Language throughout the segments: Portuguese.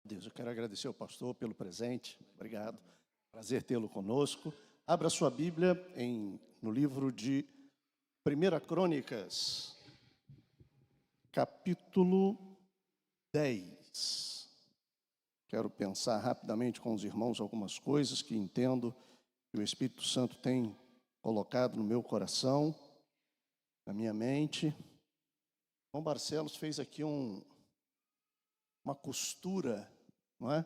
Deus, eu quero agradecer ao pastor pelo presente. Obrigado. Prazer tê-lo conosco. Abra sua Bíblia no livro de 1 Crônicas, capítulo 10. Quero pensar rapidamente com os irmãos algumas coisas que entendo que o Espírito Santo tem colocado no meu coração, na minha mente. O Barcelos fez aqui uma costura, não é?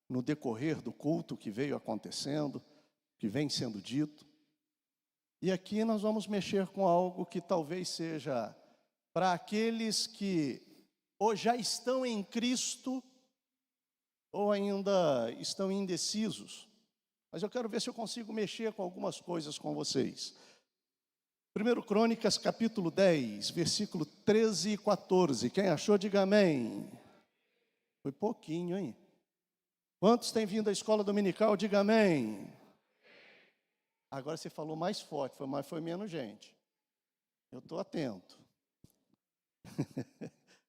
No decorrer do culto que veio acontecendo, que vem sendo dito. E aqui nós vamos mexer com algo que talvez seja para aqueles que ou já estão em Cristo ou ainda estão indecisos. Mas eu quero ver se eu consigo mexer com algumas coisas com vocês. 1 Crônicas, capítulo 10, versículo 13 e 14. Quem achou, diga amém. Foi pouquinho, hein? Quantos têm vindo à escola dominical, diga amém. Agora você falou mais forte, foi menos gente. Eu estou atento.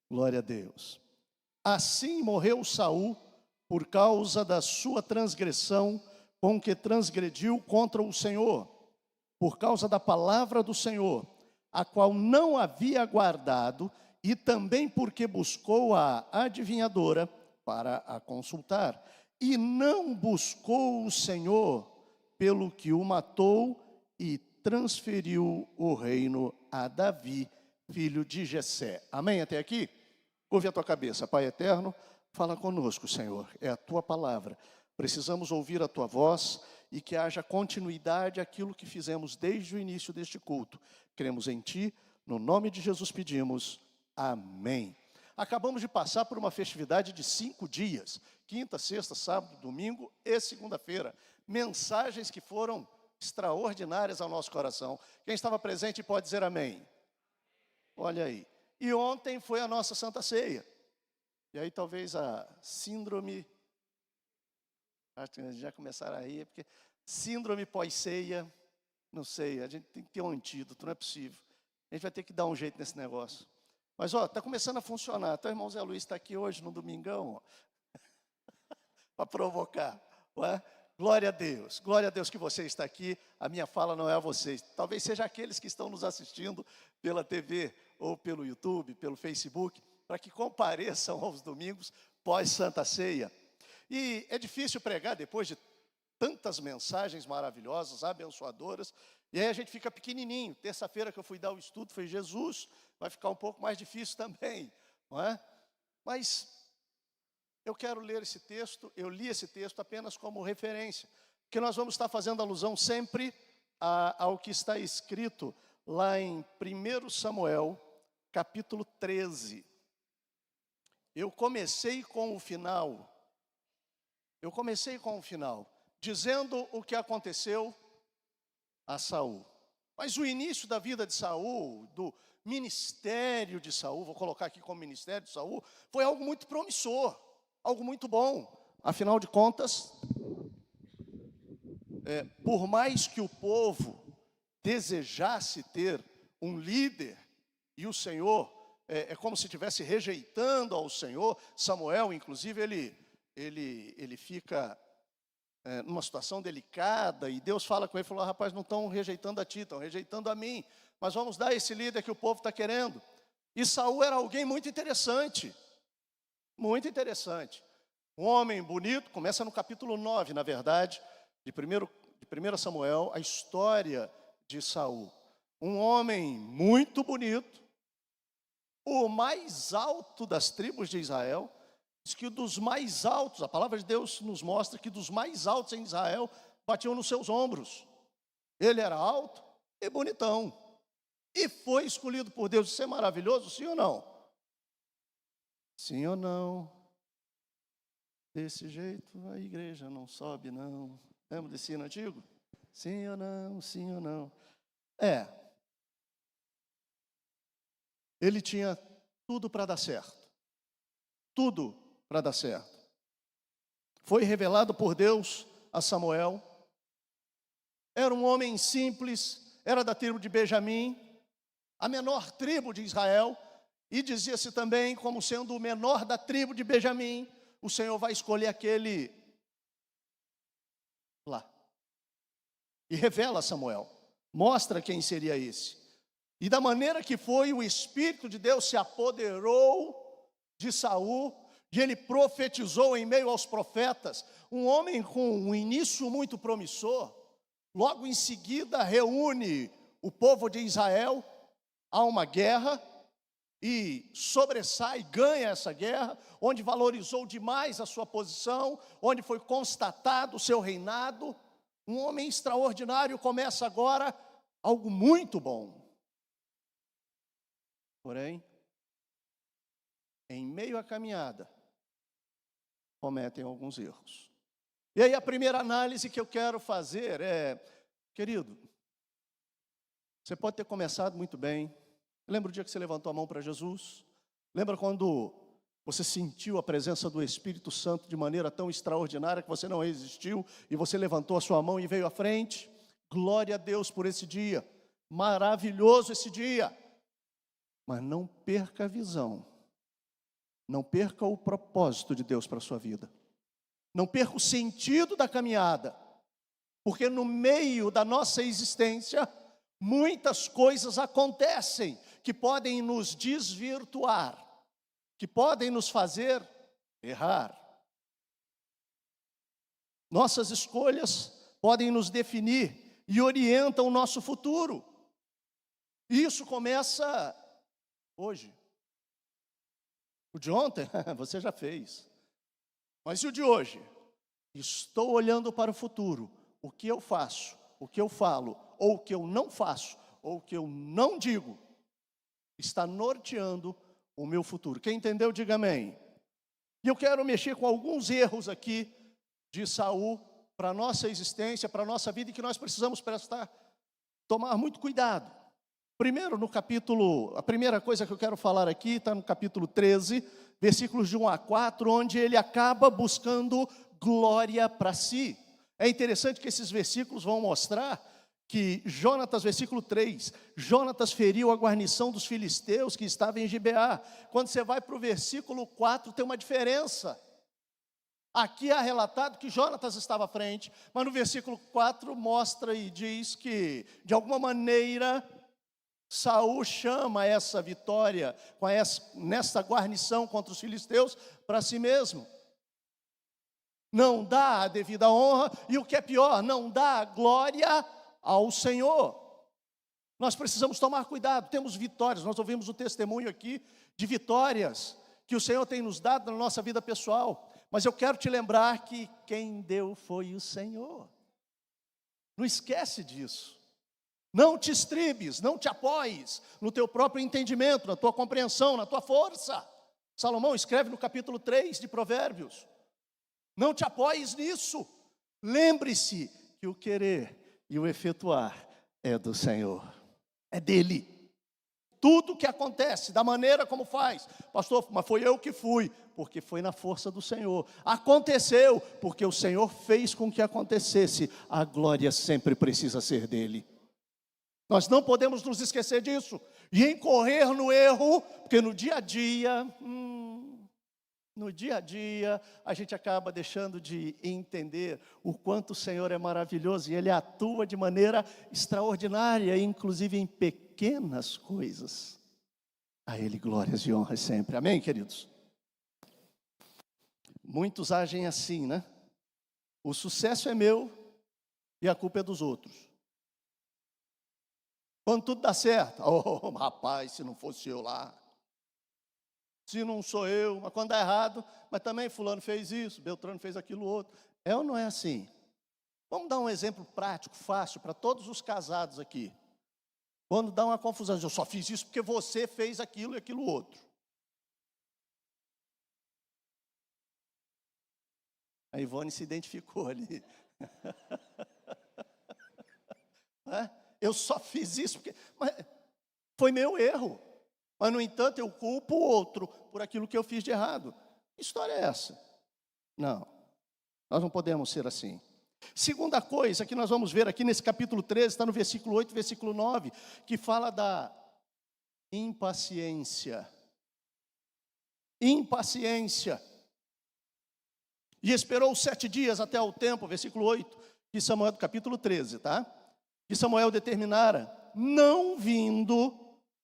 Glória a Deus. Assim morreu Saul por causa da sua transgressão com que transgrediu contra o Senhor, por causa da palavra do Senhor, a qual não havia guardado, e também porque buscou a adivinhadora para a consultar, e não buscou o Senhor, pelo que o matou e transferiu o reino a Davi, filho de Jessé. Amém até aqui? Curve a tua cabeça. Pai eterno, fala conosco, Senhor. É a tua palavra. Precisamos ouvir a tua voz e que haja continuidade àquilo que fizemos desde o início deste culto. Cremos em ti, no nome de Jesus pedimos. Amém. Acabamos de passar por uma festividade de 5 dias, quinta, sexta, sábado, domingo e segunda-feira. Mensagens que foram extraordinárias ao nosso coração. Quem estava presente pode dizer amém. Olha aí. E ontem foi a nossa Santa Ceia. E aí talvez a síndrome, acho que já começaram a rir, porque síndrome pós-ceia, não sei, a gente tem que ter um antídoto, não é possível. A gente vai ter que dar um jeito nesse negócio. Mas, está começando a funcionar. Então, o irmão Zé Luiz está aqui hoje, no domingão, para provocar. Não é? Glória a Deus que você está aqui. A minha fala não é a vocês. Talvez seja aqueles que estão nos assistindo pela TV, ou pelo YouTube, pelo Facebook, para que compareçam aos domingos pós-Santa Ceia. E é difícil pregar depois de tantas mensagens maravilhosas, abençoadoras, e aí a gente fica pequenininho. Terça-feira que eu fui dar o estudo foi Jesus, vai ficar um pouco mais difícil também, não é? Mas eu quero ler esse texto, eu li esse texto apenas como referência, porque nós vamos estar fazendo alusão sempre ao que está escrito lá em 1 Samuel, capítulo 13. Eu comecei com o final, dizendo o que aconteceu a Saul. Mas o início da vida de Saul, do ministério de Saul, vou colocar aqui como ministério de Saul, foi algo muito promissor, algo muito bom. Afinal de contas, por mais que o povo desejasse ter um líder, e o Senhor, é como se estivesse rejeitando ao Senhor. Samuel, inclusive, ele fica numa situação delicada, e Deus fala com ele, falou, rapaz, não estão rejeitando a ti, estão rejeitando a mim, mas vamos dar esse líder que o povo está querendo. E Saul era alguém muito interessante, um homem bonito. Começa no capítulo 9, na verdade, de 1 Samuel, a história de Saul. Um homem muito bonito, o mais alto das tribos de Israel. Diz que dos mais altos, a palavra de Deus nos mostra que dos mais altos em Israel batiam nos seus ombros. Ele era alto e bonitão. E foi escolhido por Deus. Isso é maravilhoso, sim ou não? Sim ou não? Desse jeito a igreja não sobe, não. Lembra desse hino antigo? Sim ou não, sim ou não? Ele tinha tudo para dar certo. Tudo para dar certo. Foi revelado por Deus a Samuel. Era um homem simples, era da tribo de Benjamim, a menor tribo de Israel, e dizia-se também como sendo o menor da tribo de Benjamim, o Senhor vai escolher aquele lá. E revela a Samuel, mostra quem seria esse. E da maneira que foi, o Espírito de Deus se apoderou de Saul, e ele profetizou em meio aos profetas, um homem com um início muito promissor. Logo em seguida reúne o povo de Israel, há uma guerra, e sobressai, ganha essa guerra, onde valorizou demais a sua posição, onde foi constatado o seu reinado. Um homem extraordinário começa agora algo muito bom. Porém, em meio à caminhada, cometem alguns erros. E aí a primeira análise que eu quero fazer é, querido, você pode ter começado muito bem. Lembra o dia que você levantou a mão para Jesus? Lembra quando você sentiu a presença do Espírito Santo de maneira tão extraordinária que você não resistiu e você levantou a sua mão e veio à frente? Glória a Deus por esse dia. Maravilhoso esse dia. Mas não perca a visão. Não perca o propósito de Deus para a sua vida. Não perca o sentido da caminhada. Porque no meio da nossa existência, muitas coisas acontecem que podem nos desvirtuar, que podem nos fazer errar. Nossas escolhas podem nos definir e orientam o nosso futuro. E isso começa hoje. O de ontem, você já fez. Mas e o de hoje? Estou olhando para o futuro. O que eu faço, o que eu falo, ou o que eu não faço, ou o que eu não digo, está norteando o meu futuro. Quem entendeu, diga amém. E eu quero mexer com alguns erros aqui de Saul para a nossa existência, para a nossa vida, e que nós precisamos tomar muito cuidado. Primeiro, a primeira coisa que eu quero falar aqui está no capítulo 13, versículos de 1 a 4, onde ele acaba buscando glória para si. É interessante que esses versículos vão mostrar que Jonatas, versículo 3, Jonatas feriu a guarnição dos filisteus que estava em Gibeá. Quando você vai para o versículo 4, tem uma diferença. Aqui é relatado que Jonatas estava à frente, mas no versículo 4 mostra e diz que, de alguma maneira, Saul chama essa vitória nessa guarnição contra os filisteus para si mesmo. Não dá a devida honra e, o que é pior, não dá a glória ao Senhor. Nós precisamos tomar cuidado. Temos vitórias, nós ouvimos o testemunho aqui de vitórias que o Senhor tem nos dado na nossa vida pessoal, mas eu quero te lembrar que quem deu foi o Senhor. Não esquece disso. Não te estribes, não te apoies no teu próprio entendimento, na tua compreensão, na tua força. Salomão escreve no capítulo 3 de Provérbios. Não te apoies nisso. Lembre-se que o querer e o efetuar é do Senhor, é dele. Tudo que acontece, da maneira como faz, pastor, mas foi eu que fui, porque foi na força do Senhor. Aconteceu, porque o Senhor fez com que acontecesse. A glória sempre precisa ser dele. Nós não podemos nos esquecer disso e incorrer no erro, porque no dia a dia, a gente acaba deixando de entender o quanto o Senhor é maravilhoso e Ele atua de maneira extraordinária, inclusive em pequenas coisas. A Ele glórias e honras sempre. Amém, queridos? Muitos agem assim, né? O sucesso é meu e a culpa é dos outros. Quando tudo dá certo, oh, rapaz, se não fosse eu lá, se não sou eu, mas quando dá errado, mas também fulano fez isso, Beltrano fez aquilo outro. É ou não é assim? Vamos dar um exemplo prático, fácil, para todos os casados aqui. Quando dá uma confusão, eu só fiz isso porque você fez aquilo e aquilo outro. A Ivone se identificou ali. Eu só fiz isso porque foi meu erro. Mas, no entanto, eu culpo o outro por aquilo que eu fiz de errado. Que história é essa? Não, nós não podemos ser assim. Segunda coisa que nós vamos ver aqui nesse capítulo 13, está no versículo 8, versículo 9, que fala da impaciência. Impaciência. E esperou 7 dias até o tempo, versículo 8, de Samuel, do capítulo 13, tá? Que Samuel determinara, não vindo,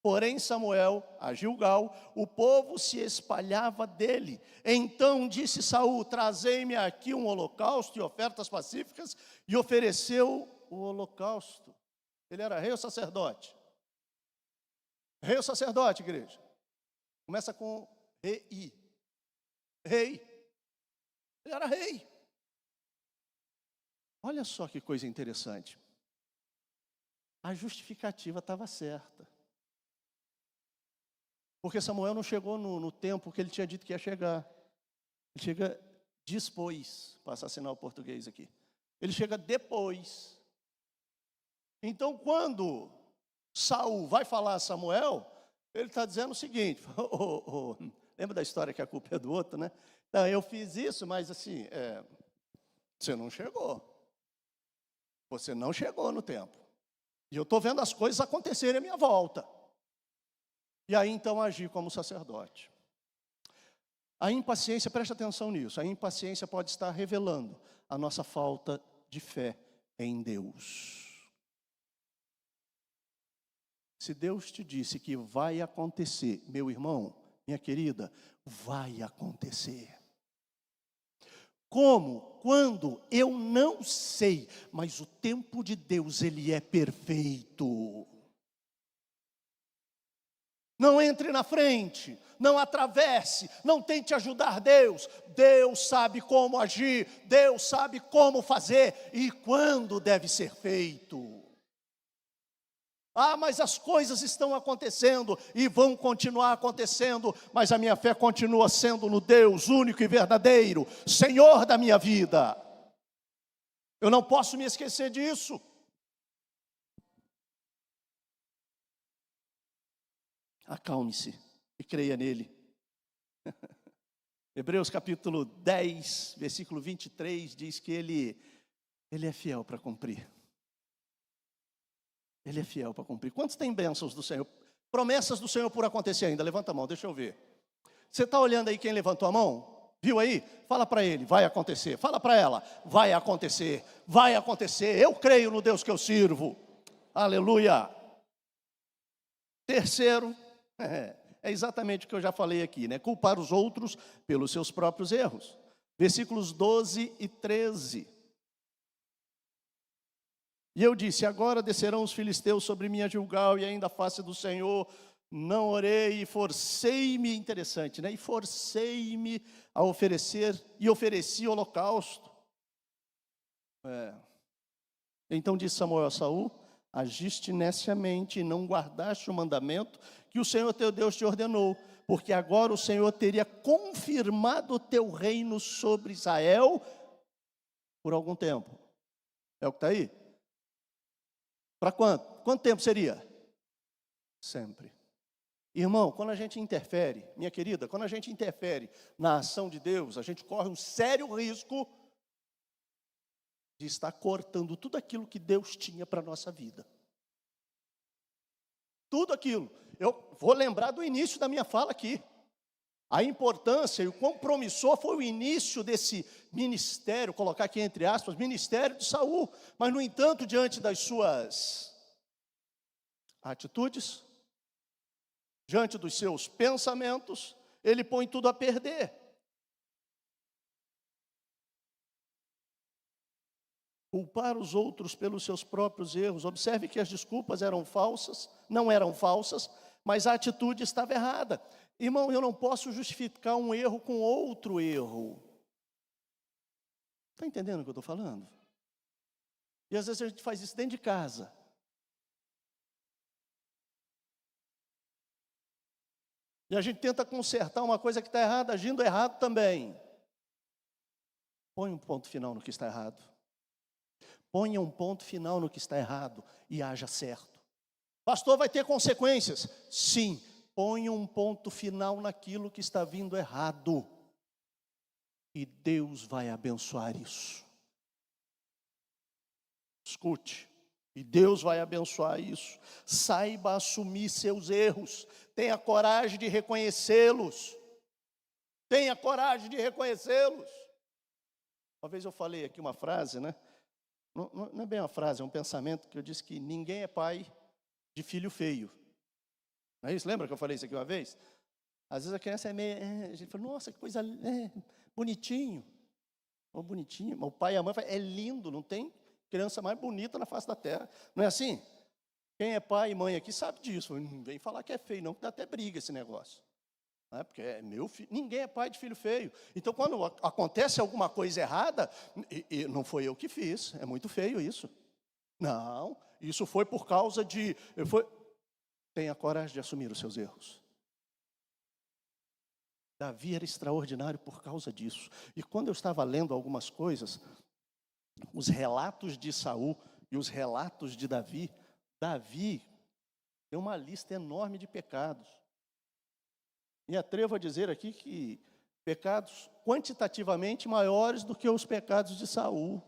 porém Samuel a Gilgal, o povo se espalhava dele. Então disse Saul, trazei-me aqui um holocausto e ofertas pacíficas, e ofereceu o holocausto. Ele era rei ou sacerdote? Rei ou sacerdote, igreja? Começa com rei. Rei. Ele era rei. Olha só que coisa interessante. A justificativa estava certa. Porque Samuel não chegou no tempo que ele tinha dito que ia chegar. Ele chega depois, para assassinar o português aqui. Ele chega depois. Então, quando Saul vai falar a Samuel, ele está dizendo o seguinte, lembra da história que a culpa é do outro, né? Então, eu fiz isso, mas assim, você não chegou. Você não chegou no tempo. E eu estou vendo as coisas acontecerem à minha volta. E aí, então, agir como sacerdote. A impaciência, preste atenção nisso, a impaciência pode estar revelando a nossa falta de fé em Deus. Se Deus te disse que vai acontecer, meu irmão, minha querida, vai acontecer. Como? Quando? Eu não sei, mas o tempo de Deus, ele é perfeito. Não entre na frente, não atravesse, não tente ajudar Deus. Deus sabe como agir, Deus sabe como fazer e quando deve ser feito. Ah, mas as coisas estão acontecendo e vão continuar acontecendo, mas a minha fé continua sendo no Deus único e verdadeiro, Senhor da minha vida. Eu não posso me esquecer disso. Acalme-se e creia nele. Hebreus capítulo 10, versículo 23, diz que ele é fiel para cumprir. Ele é fiel para cumprir. Quantos têm bênçãos do Senhor? Promessas do Senhor por acontecer ainda? Levanta a mão, deixa eu ver. Você está olhando aí quem levantou a mão? Viu aí? Fala para ele, vai acontecer. Fala para ela, vai acontecer. Vai acontecer. Eu creio no Deus que eu sirvo. Aleluia. Terceiro, é exatamente o que eu já falei aqui, né? Culpar os outros pelos seus próprios erros. Versículos 12 e 13. E eu disse, agora descerão os filisteus sobre mim a Gilgal, e ainda a face do Senhor não orei, e forcei-me, interessante, né? E forcei-me a oferecer, e ofereci holocausto. Então disse Samuel a Saul, agiste neciamente e não guardaste o mandamento que o Senhor teu Deus te ordenou, porque agora o Senhor teria confirmado o teu reino sobre Israel por algum tempo. É o que está aí? Para quanto? Quanto tempo seria? Sempre. Irmão, quando a gente interfere, minha querida, quando a gente interfere na ação de Deus, a gente corre um sério risco de estar cortando tudo aquilo que Deus tinha para a nossa vida. Tudo aquilo. Eu vou lembrar do início da minha fala aqui. A importância e o quão promissor foi o início desse ministério, colocar aqui entre aspas, ministério de Saul. Mas, no entanto, diante das suas atitudes, diante dos seus pensamentos, ele põe tudo a perder. Culpar os outros pelos seus próprios erros. Observe que as desculpas eram falsas, não eram falsas, mas a atitude estava errada. Irmão, eu não posso justificar um erro com outro erro. Está entendendo o que eu estou falando? E às vezes a gente faz isso dentro de casa. E a gente tenta consertar uma coisa que está errada, agindo errado também. Põe um ponto final no que está errado. Ponha um ponto final no que está errado e haja certo. Pastor, vai ter consequências? Sim. Ponha um ponto final naquilo que está vindo errado. E Deus vai abençoar isso. Escute. E Deus vai abençoar isso. Saiba assumir seus erros. Tenha coragem de reconhecê-los. Tenha coragem de reconhecê-los. Uma vez eu falei aqui uma frase, né? Não é bem uma frase, é um pensamento que eu disse que ninguém é pai de filho feio. Não é isso? Lembra que eu falei isso aqui uma vez? Às vezes a criança é meio... a gente fala, nossa, que coisa bonitinho. Oh, bonitinho. Mas o pai e a mãe falam, é lindo, não tem criança mais bonita na face da terra. Não é assim? Quem é pai e mãe aqui sabe disso. Não vem falar que é feio, não, que dá até briga esse negócio. Não é? Porque é meu filho. Ninguém é pai de filho feio. Então, quando acontece alguma coisa errada, e não foi eu que fiz, é muito feio isso. Não, isso foi por causa de... Tenha coragem de assumir os seus erros. Davi era extraordinário por causa disso. E quando eu estava lendo algumas coisas, os relatos de Saul e os relatos de Davi tem uma lista enorme de pecados. Me atrevo a dizer aqui que pecados quantitativamente maiores do que os pecados de Saul.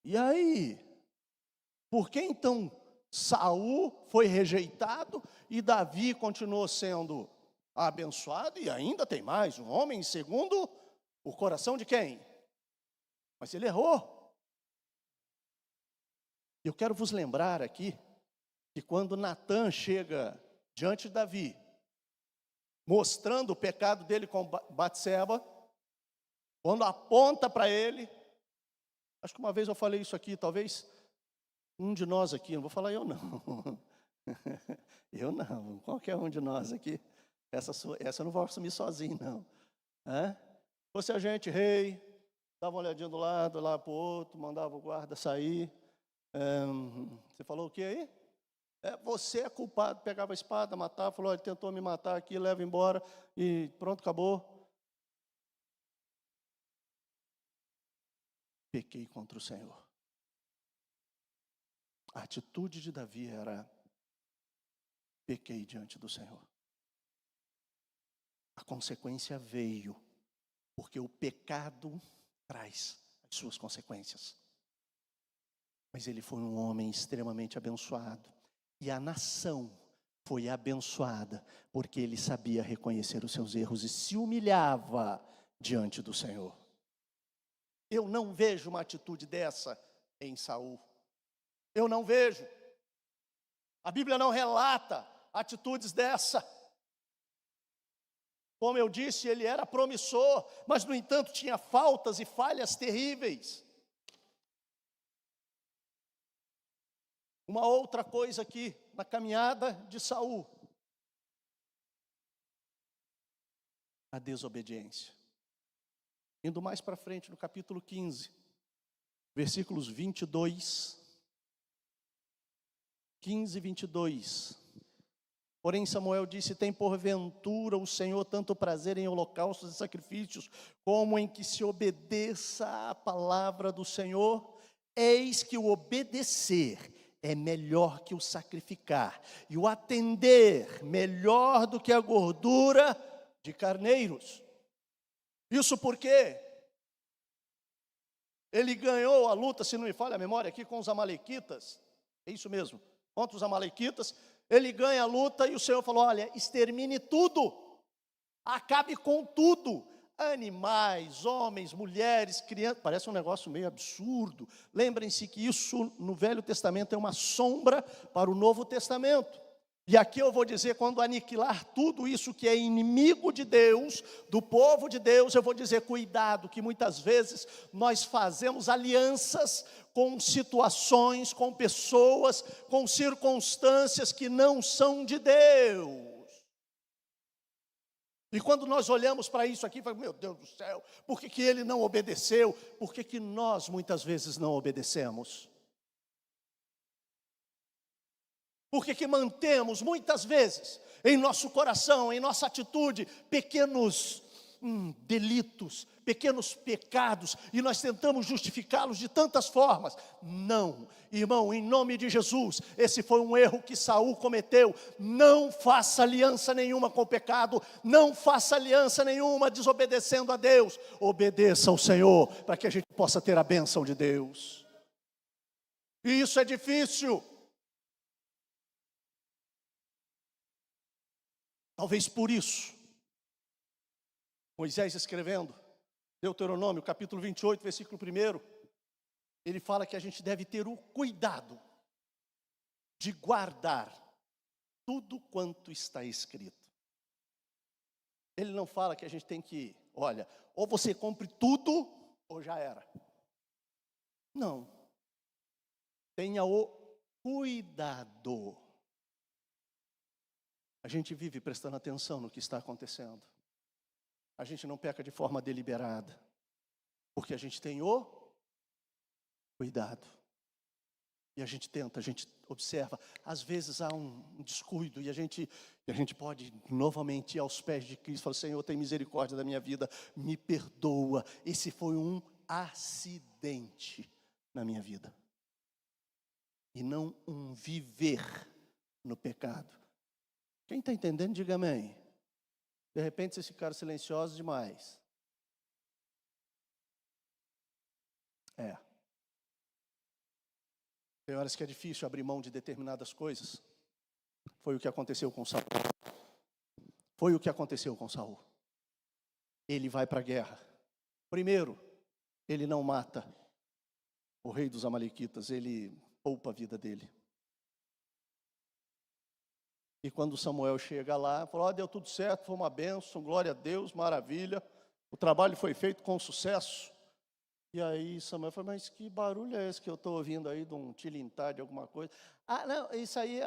E aí, por que então Saul foi rejeitado e Davi continuou sendo abençoado? E ainda tem mais, um homem segundo o coração de quem? Mas ele errou. Eu quero vos lembrar aqui que quando Natã chega diante de Davi, mostrando o pecado dele com Batseba, quando aponta para ele, acho que uma vez eu falei isso aqui, talvez um de nós aqui, não vou falar eu não, eu não, qualquer um de nós aqui, essa eu não vou assumir sozinho não, fosse a gente, rei, dava uma olhadinha do lado, lá para o outro, mandava o guarda sair, você falou o que aí? Você é culpado, pegava a espada, matava, falou, ele tentou me matar aqui, leva embora, e pronto, acabou. Pequei contra o Senhor. A atitude de Davi era, pequei diante do Senhor. A consequência veio, porque o pecado traz as suas consequências. Mas ele foi um homem extremamente abençoado. E a nação foi abençoada, porque ele sabia reconhecer os seus erros e se humilhava diante do Senhor. Eu não vejo uma atitude dessa em Saul. Eu não vejo. A Bíblia não relata atitudes dessa. Como eu disse, ele era promissor, mas no entanto tinha faltas e falhas terríveis. Uma outra coisa aqui, na caminhada de Saul, a desobediência. Indo mais para frente, no capítulo 15, versículos 22, 15 e 22. Porém Samuel disse, tem porventura o Senhor tanto prazer em holocaustos e sacrifícios, como em que se obedeça a palavra do Senhor? Eis que o obedecer é melhor que o sacrificar, e o atender melhor do que a gordura de carneiros. Isso porque ele ganhou a luta, se não me falha a memória aqui, com os amalequitas. É isso mesmo, contra os amalequitas. Ele ganha a luta e o Senhor falou, olha, extermine tudo, acabe com tudo. Animais, homens, mulheres, crianças, parece um negócio meio absurdo. Lembrem-se que isso no Velho Testamento é uma sombra para o Novo Testamento. E aqui eu vou dizer, quando aniquilar tudo isso que é inimigo de Deus, do povo de Deus, eu vou dizer, cuidado, que muitas vezes nós fazemos alianças com situações, com pessoas, com circunstâncias que não são de Deus. E quando nós olhamos para isso aqui, falamos, meu Deus do céu, por que ele não obedeceu? Por que nós muitas vezes não obedecemos? Por que mantemos muitas vezes em nosso coração, em nossa atitude, pequenos delitos, pequenos pecados, e nós tentamos justificá-los de tantas formas? Não, irmão, em nome de Jesus, esse foi um erro que Saul cometeu. Não faça aliança nenhuma com o pecado, não faça aliança nenhuma desobedecendo a Deus. Obedeça ao Senhor, para que a gente possa ter a bênção de Deus. E isso é difícil. Talvez por isso, Moisés escrevendo, Deuteronômio, capítulo 28, versículo 1, ele fala que a gente deve ter o cuidado de guardar tudo quanto está escrito. Ele não fala que a gente tem que, olha, ou você cumpre tudo, ou já era. Não. Tenha o cuidado. A gente vive prestando atenção no que está acontecendo. A gente não peca de forma deliberada, porque a gente tem o cuidado. E a gente tenta, a gente observa. Às vezes há um descuido e a gente pode novamente ir aos pés de Cristo e falar: Senhor, tem misericórdia da minha vida, me perdoa. Esse foi um acidente na minha vida. E não um viver no pecado. Quem está entendendo, diga amém. De repente vocês ficaram silenciosos demais. Tem horas que é difícil abrir mão de determinadas coisas. Foi o que aconteceu com Saul. Foi o que aconteceu com Saul. Ele vai para a guerra. Primeiro, ele não mata o rei dos amalequitas, ele poupa a vida dele. E quando Samuel chega lá, falou: deu tudo certo, foi uma bênção, glória a Deus, maravilha. O trabalho foi feito com sucesso. E aí Samuel falou: mas que barulho é esse que eu estou ouvindo aí, de um tilintar de alguma coisa? Não, isso aí,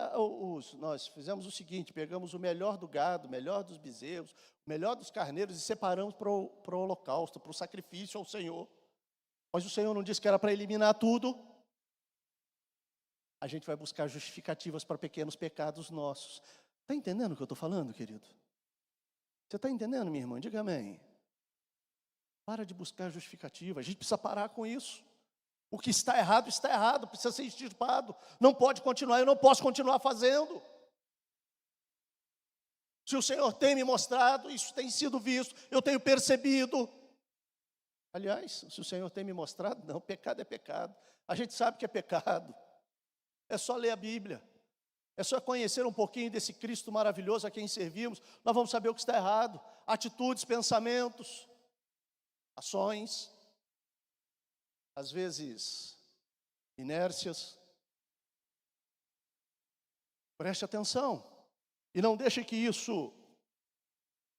nós fizemos o seguinte: pegamos o melhor do gado, o melhor dos bezerros, o melhor dos carneiros e separamos para o holocausto, para o sacrifício ao Senhor. Mas o Senhor não disse que era para eliminar tudo. A gente vai buscar justificativas para pequenos pecados nossos. Está entendendo o que eu estou falando, querido? Você está entendendo, minha irmã? Diga amém. Para de buscar justificativa. A gente precisa parar com isso. O que está errado, precisa ser extirpado. Não pode continuar, eu não posso continuar fazendo. Se o Senhor tem me mostrado, isso tem sido visto, eu tenho percebido. Aliás, se o Senhor tem me mostrado, não, pecado é pecado. A gente sabe que é pecado. É só ler a Bíblia. É só conhecer um pouquinho desse Cristo maravilhoso a quem servimos. Nós vamos saber o que está errado. Atitudes, pensamentos, ações, às vezes inércias. Preste atenção e não deixe que isso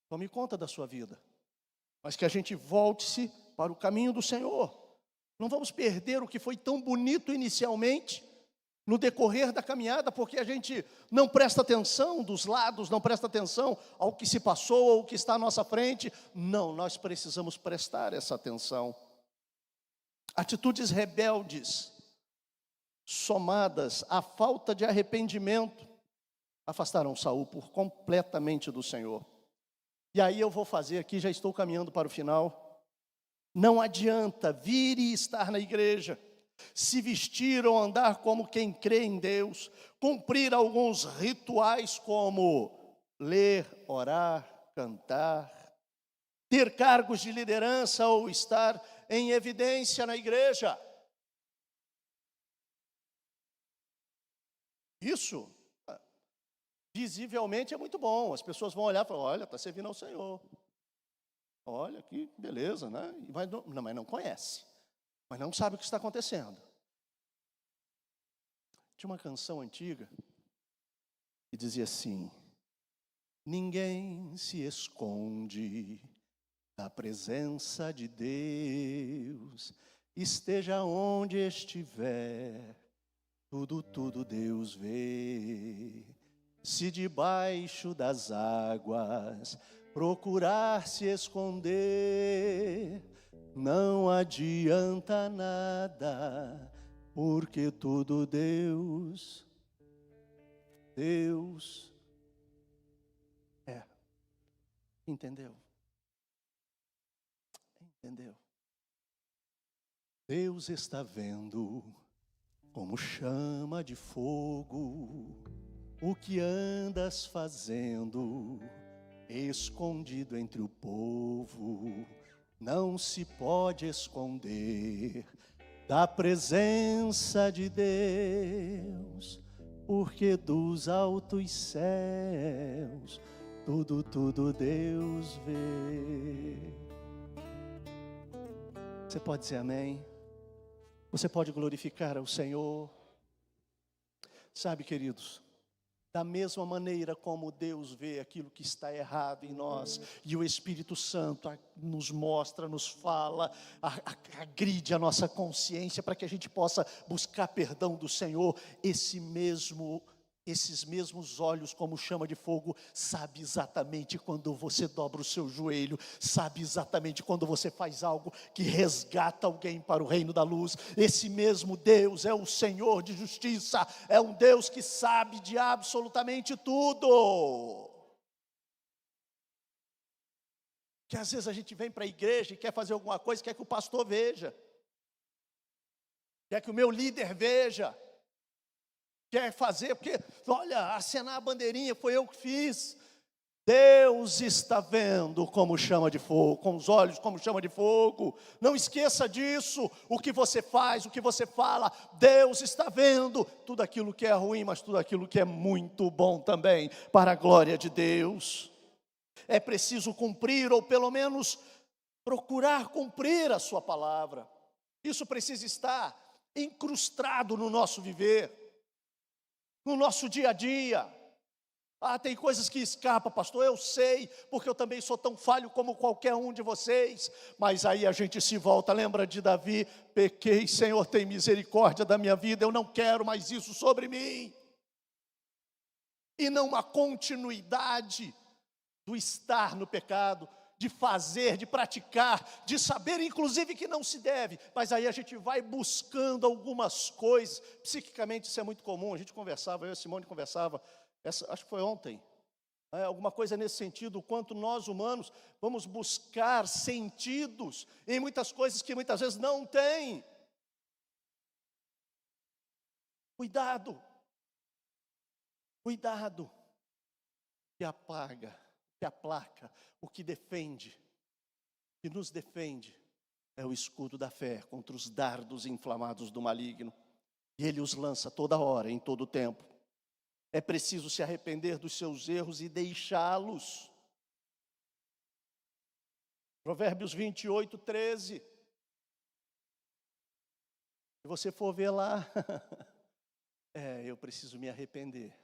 tome conta da sua vida, mas que a gente volte-se para o caminho do Senhor. Não vamos perder o que foi tão bonito inicialmente no decorrer da caminhada, porque a gente não presta atenção dos lados, não presta atenção ao que se passou, ao que está à nossa frente. Não, nós precisamos prestar essa atenção. Atitudes rebeldes, somadas à falta de arrependimento, afastaram Saul por completamente do Senhor. E aí eu vou fazer aqui, já estou caminhando para o final. Não adianta vir e estar na igreja, se vestir ou andar como quem crê em Deus, cumprir alguns rituais como ler, orar, cantar, ter cargos de liderança ou estar em evidência na igreja. Isso, visivelmente, é muito bom. As pessoas vão olhar e falar: olha, está servindo ao Senhor. Olha que beleza, né? Mas não conhece. Mas não sabe o que está acontecendo. Tinha uma canção antiga que dizia assim: ninguém se esconde da presença de Deus, esteja onde estiver, tudo Deus vê. Se debaixo das águas procurar se esconder, não adianta nada, porque tudo Deus é. Entendeu? Entendeu? Deus está vendo como chama de fogo o que andas fazendo, escondido entre o povo. Não se pode esconder da presença de Deus, porque dos altos céus tudo Deus vê. Você pode dizer amém? Você pode glorificar ao Senhor? Sabe, queridos, da mesma maneira como Deus vê aquilo que está errado em nós, e o Espírito Santo nos mostra, nos fala, agride a nossa consciência para que a gente possa buscar perdão do Senhor, esses mesmos olhos como chama de fogo, sabe exatamente quando você dobra o seu joelho, sabe exatamente quando você faz algo que resgata alguém para o reino da luz. Esse mesmo Deus é o Senhor de justiça, é um Deus que sabe de absolutamente tudo. Que às vezes a gente vem para a igreja e quer fazer alguma coisa, quer que o pastor veja, quer que o meu líder veja, quer fazer, porque, olha, acenar a bandeirinha foi eu que fiz. Deus está vendo como chama de fogo, com os olhos como chama de fogo. Não esqueça disso. O que você faz, o que você fala, Deus está vendo tudo aquilo que é ruim, mas tudo aquilo que é muito bom também, para a glória de Deus. É preciso cumprir, ou pelo menos procurar cumprir a sua palavra. Isso precisa estar incrustado no nosso viver, no nosso dia a dia. Tem coisas que escapam, pastor, eu sei, porque eu também sou tão falho como qualquer um de vocês. Mas aí a gente se volta, lembra de Davi? Pequei, Senhor, tem misericórdia da minha vida, eu não quero mais isso sobre mim. E não uma continuidade do estar no pecado, de fazer, de praticar, de saber inclusive que não se deve, mas aí a gente vai buscando algumas coisas. Psiquicamente isso é muito comum, a gente conversava, eu e a Simone conversava, acho que foi ontem, alguma coisa nesse sentido, o quanto nós humanos vamos buscar sentidos em muitas coisas que muitas vezes não tem. Cuidado, cuidado, que apaga, que aplaca, o que defende, que nos defende, é o escudo da fé contra os dardos inflamados do maligno. E ele os lança toda hora, em todo tempo. É preciso se arrepender dos seus erros e deixá-los. Provérbios 28, 13. Se você for ver lá, eu preciso me arrepender.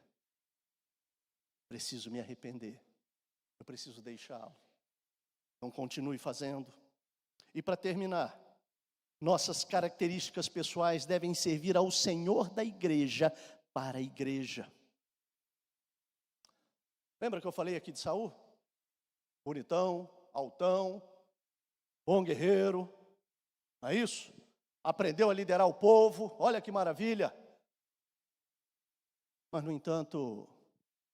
Preciso me arrepender. Eu preciso deixá-lo. Não continue fazendo. E para terminar, nossas características pessoais devem servir ao Senhor da igreja, para a igreja. Lembra que eu falei aqui de Saul? Bonitão, altão, bom guerreiro, não é isso? Aprendeu a liderar o povo, olha que maravilha. Mas, no entanto,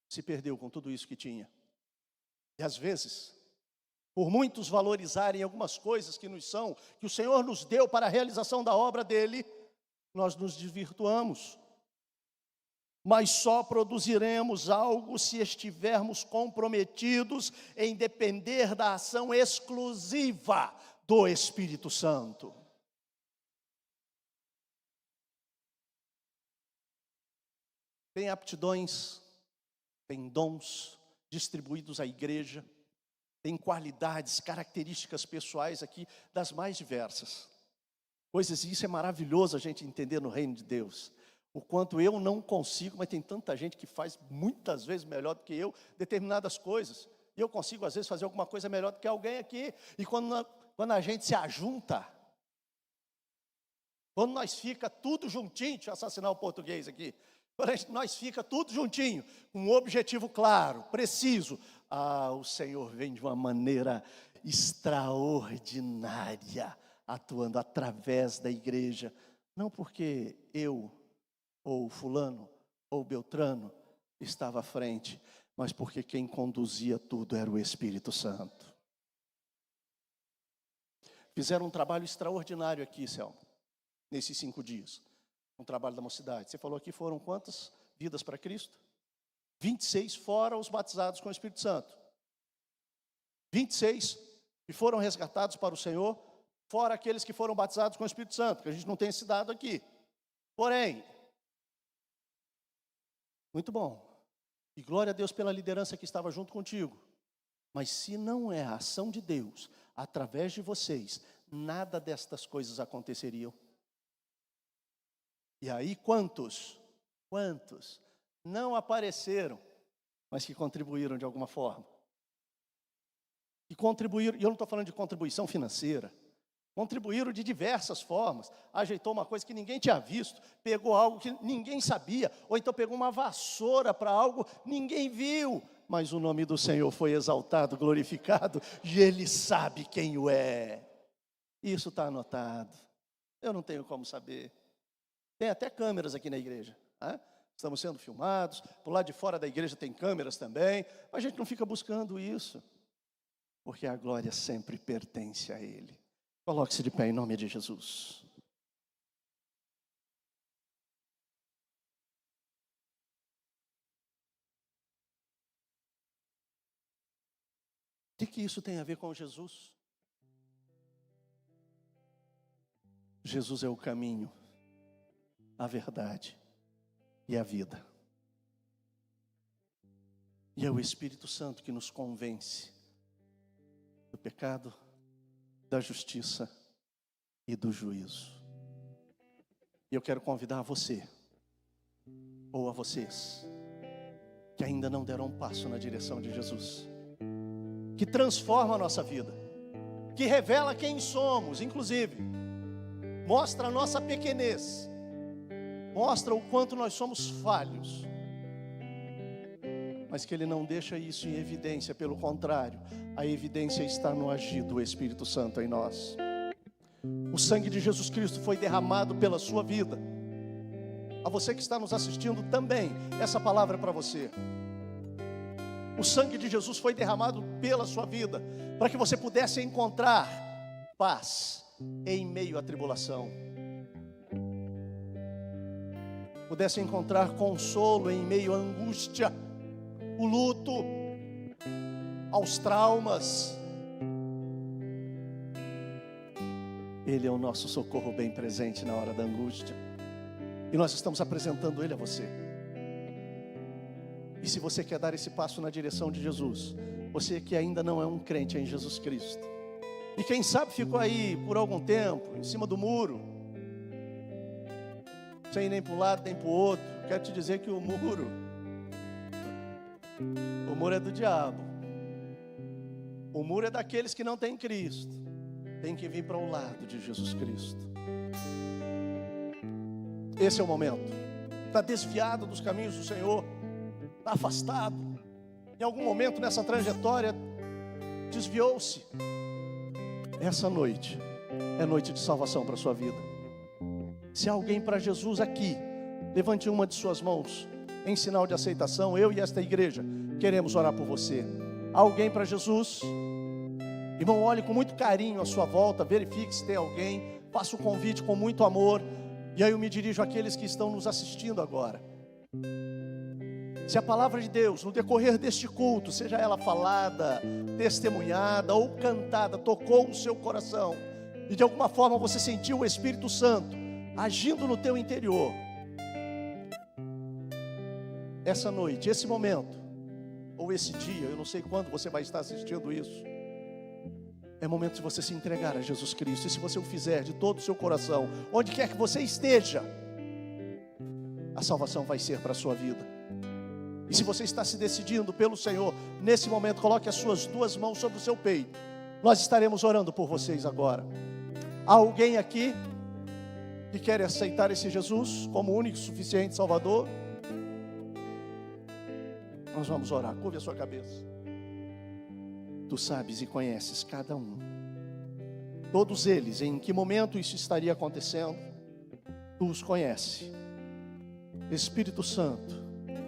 se perdeu com tudo isso que tinha. E às vezes, por muitos valorizarem algumas coisas que o Senhor nos deu para a realização da obra dele, nós nos desvirtuamos. Mas só produziremos algo se estivermos comprometidos em depender da ação exclusiva do Espírito Santo. Tem aptidões, tem dons distribuídos à igreja, tem qualidades, características pessoais aqui das mais diversas. Coisas, e isso é maravilhoso a gente entender no reino de Deus. O quanto eu não consigo, mas tem tanta gente que faz muitas vezes melhor do que eu determinadas coisas. E eu consigo às vezes fazer alguma coisa melhor do que alguém aqui. E quando a gente se ajunta, quando nós fica tudo juntinho, deixa eu assassinar o português aqui. Quando nós fica tudo juntinho, com um objetivo claro, preciso. O Senhor vem de uma maneira extraordinária, atuando através da igreja. Não porque eu, ou fulano, ou Beltrano, estava à frente, mas porque quem conduzia tudo era o Espírito Santo. Fizeram um trabalho extraordinário aqui, Selma, nesses 5 dias. Um trabalho da mocidade. Você falou aqui, foram quantas vidas para Cristo? 26, fora os batizados com o Espírito Santo. 26 que foram resgatados para o Senhor, fora aqueles que foram batizados com o Espírito Santo, que a gente não tem esse dado aqui. Porém, muito bom. E glória a Deus pela liderança que estava junto contigo. Mas se não é a ação de Deus, através de vocês, nada destas coisas aconteceriam. E aí quantos não apareceram, mas que contribuíram de alguma forma? E contribuíram, e eu não estou falando de contribuição financeira, contribuíram de diversas formas. Ajeitou uma coisa que ninguém tinha visto, pegou algo que ninguém sabia, ou então pegou uma vassoura para algo que ninguém viu, mas o nome do Senhor foi exaltado, glorificado, e Ele sabe quem o é. Isso está anotado, eu não tenho como saber. Tem até câmeras aqui na igreja, né? Estamos sendo filmados, por lado de fora da igreja tem câmeras também, mas a gente não fica buscando isso, porque a glória sempre pertence a Ele. Coloque-se de pé em nome de Jesus. O que isso tem a ver com Jesus? Jesus é o caminho, a verdade e a vida. E é o Espírito Santo que nos convence do pecado, da justiça e do juízo. E eu quero convidar você, ou a vocês, que ainda não deram um passo na direção de Jesus, que transforma a nossa vida, que revela quem somos, inclusive, mostra a nossa pequenez, mostra o quanto nós somos falhos, mas que Ele não deixa isso em evidência, pelo contrário, a evidência está no agir do Espírito Santo em nós. O sangue de Jesus Cristo foi derramado pela sua vida. A você que está nos assistindo também, essa palavra é para você. O sangue de Jesus foi derramado pela sua vida, para que você pudesse encontrar paz em meio à tribulação, pudesse encontrar consolo em meio à angústia, o luto, aos traumas. Ele é o nosso socorro bem presente na hora da angústia, e nós estamos apresentando Ele a você. E se você quer dar esse passo na direção de Jesus, você que ainda não é um crente em Jesus Cristo, e quem sabe ficou aí por algum tempo, em cima do muro, sem ir nem para um lado nem para o outro, quero te dizer que o muro é do diabo. O muro é daqueles que não têm Cristo. Tem que vir para o lado de Jesus Cristo. Esse é o momento. Está desviado dos caminhos do Senhor, está afastado. Em algum momento nessa trajetória desviou-se. Essa noite é noite de salvação para a sua vida. Se há alguém para Jesus aqui, levante uma de suas mãos em sinal de aceitação. Eu e esta igreja queremos orar por você. Há alguém para Jesus? Irmão, olhe com muito carinho à sua volta, verifique se tem alguém, faça o convite com muito amor, e aí eu me dirijo àqueles que estão nos assistindo agora. Se a palavra de Deus, no decorrer deste culto, seja ela falada, testemunhada ou cantada, tocou o seu coração, e de alguma forma você sentiu o Espírito Santo agindo no teu interior, essa noite, esse momento, ou esse dia, eu não sei quando você vai estar assistindo isso, é momento de você se entregar a Jesus Cristo. E se você o fizer de todo o seu coração, onde quer que você esteja, a salvação vai ser para a sua vida. E se você está se decidindo pelo Senhor, nesse momento, coloque as suas duas mãos sobre o seu peito. Nós estaremos orando por vocês agora. Há alguém aqui que quer aceitar esse Jesus como único e suficiente Salvador? Nós vamos orar. Curve a sua cabeça. Tu sabes e conheces cada um, todos eles, em que momento isso estaria acontecendo, Tu os conheces. Espírito Santo,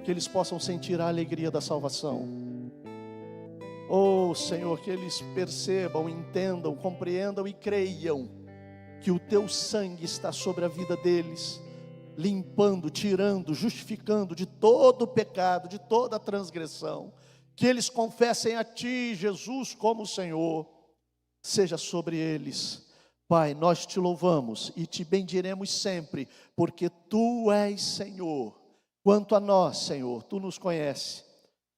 que eles possam sentir a alegria da salvação. Oh Senhor, que eles percebam, entendam, compreendam e creiam que o Teu sangue está sobre a vida deles, limpando, tirando, justificando de todo o pecado, de toda a transgressão. Que eles confessem a Ti, Jesus, como Senhor. Seja sobre eles. Pai, nós Te louvamos e Te bendiremos sempre, porque Tu és Senhor. Quanto a nós, Senhor, Tu nos conheces.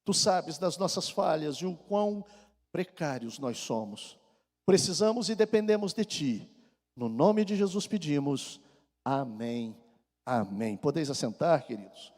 Tu sabes das nossas falhas e o quão precários nós somos. Precisamos e dependemos de Ti. No nome de Jesus pedimos. Amém. Amém. Podeis assentar, queridos.